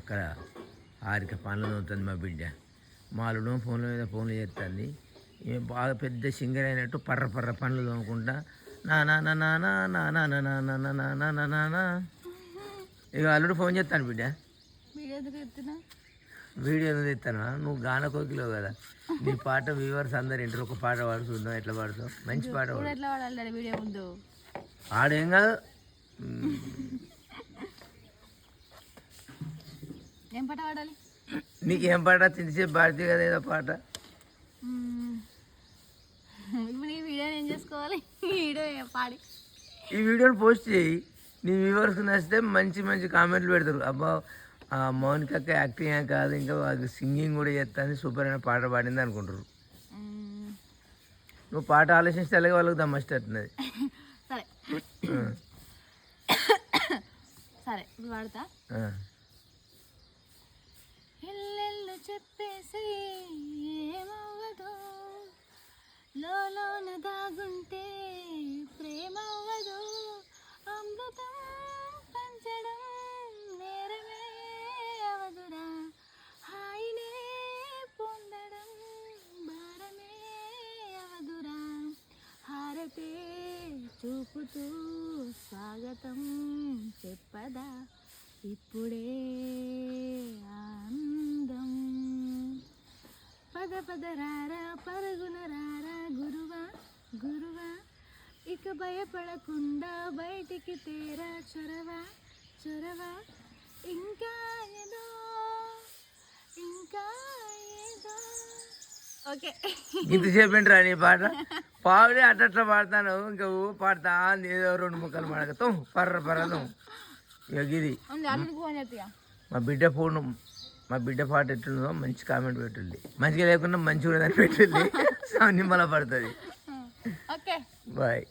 అక్కడ ఆరిక పనులు అవుతుంది మా బిడ్డ. మాలుడు ఫోన్ల మీద ఫోన్లు చేస్తుంది. ఈమె బాగా పెద్ద సింగర్ అయినట్టు పర్ర పర్ర పనులు తోముకుంటా నా నా నా నా నా నా నా నా నా నా నా నా నా నా నా నా. ఇక అల్లుడు ఫోన్ చేస్తాను బిడ్డ. వీడియో ఎందుకు తెస్తాను? నువ్వు గాన కోకిలో కదా, నీ పాట వ్యూవర్స్ అందరు ఇంటర్ ఒక పాట పాడు చూద్దాం ఎట్లా పాడుతావు. మంచి పాట పాడు. ఆడేం కాదు. ఏం పాట పాడాలి? నీకేం పాట తినిసేపు పాడితే కదా ఏదో పాట. ఇప్పుడు ఈ వీడియో ఏం చేసుకోవాలి? వీడియో పాడి ఈ వీడియోని పోస్ట్ చేయి. నీ వ్యూవర్స్ నచ్చితే మంచి మంచి కామెంట్లు పెడతారు. అబ్బా మౌనికక్క యాక్టింగ్ కాదు, ఇంకా సింగింగ్ కూడా చేస్తాను, సూపర్ అయిన పాట పాడింది అనుకుంటారు. నువ్వు పాట ఆలోచిస్తే అలాగే వాళ్ళకి దమ్మస్ట్ అవుతున్నది. సరే సరే ఇప్పుడు పాడతా. ఇల్లెల్లు చెప్పేసి ఏమవ్వదు, లోన దాగుంటే ప్రేమ అవ్వదు, అమృతం పంచడం నేరమే అవదురా, హాయినే పొందడం భారమే అవదురా, హారతే చూపుతూ స్వాగతం చెప్పదా ఇప్పుడే ఆనందం, పద పద రారా పరుగున రారా గురువా గురువా, ఇక భయపడకుండా బయటికి తేరా చొరవా చొరవా, ఇంకా ఏదో ఇంకా ఏదో. ఓకే ఇంతసేపు ఏంట్రా నీ పాట? పావుడే అట్లా పాడతాను, ఇంకా పాడతా ఏదో రెండు ముక్కలు పాడగతాం పర్ర పర్రను. ఇక ఇది మా బిడ్డ పాట ఎట్లుందో మంచి కామెంట్ పెట్టండి. మంచిగా లేకుండా మంచిగా ఉన్నదని పెట్టండి. నిమ్మల పడుతుంది. Okay bye.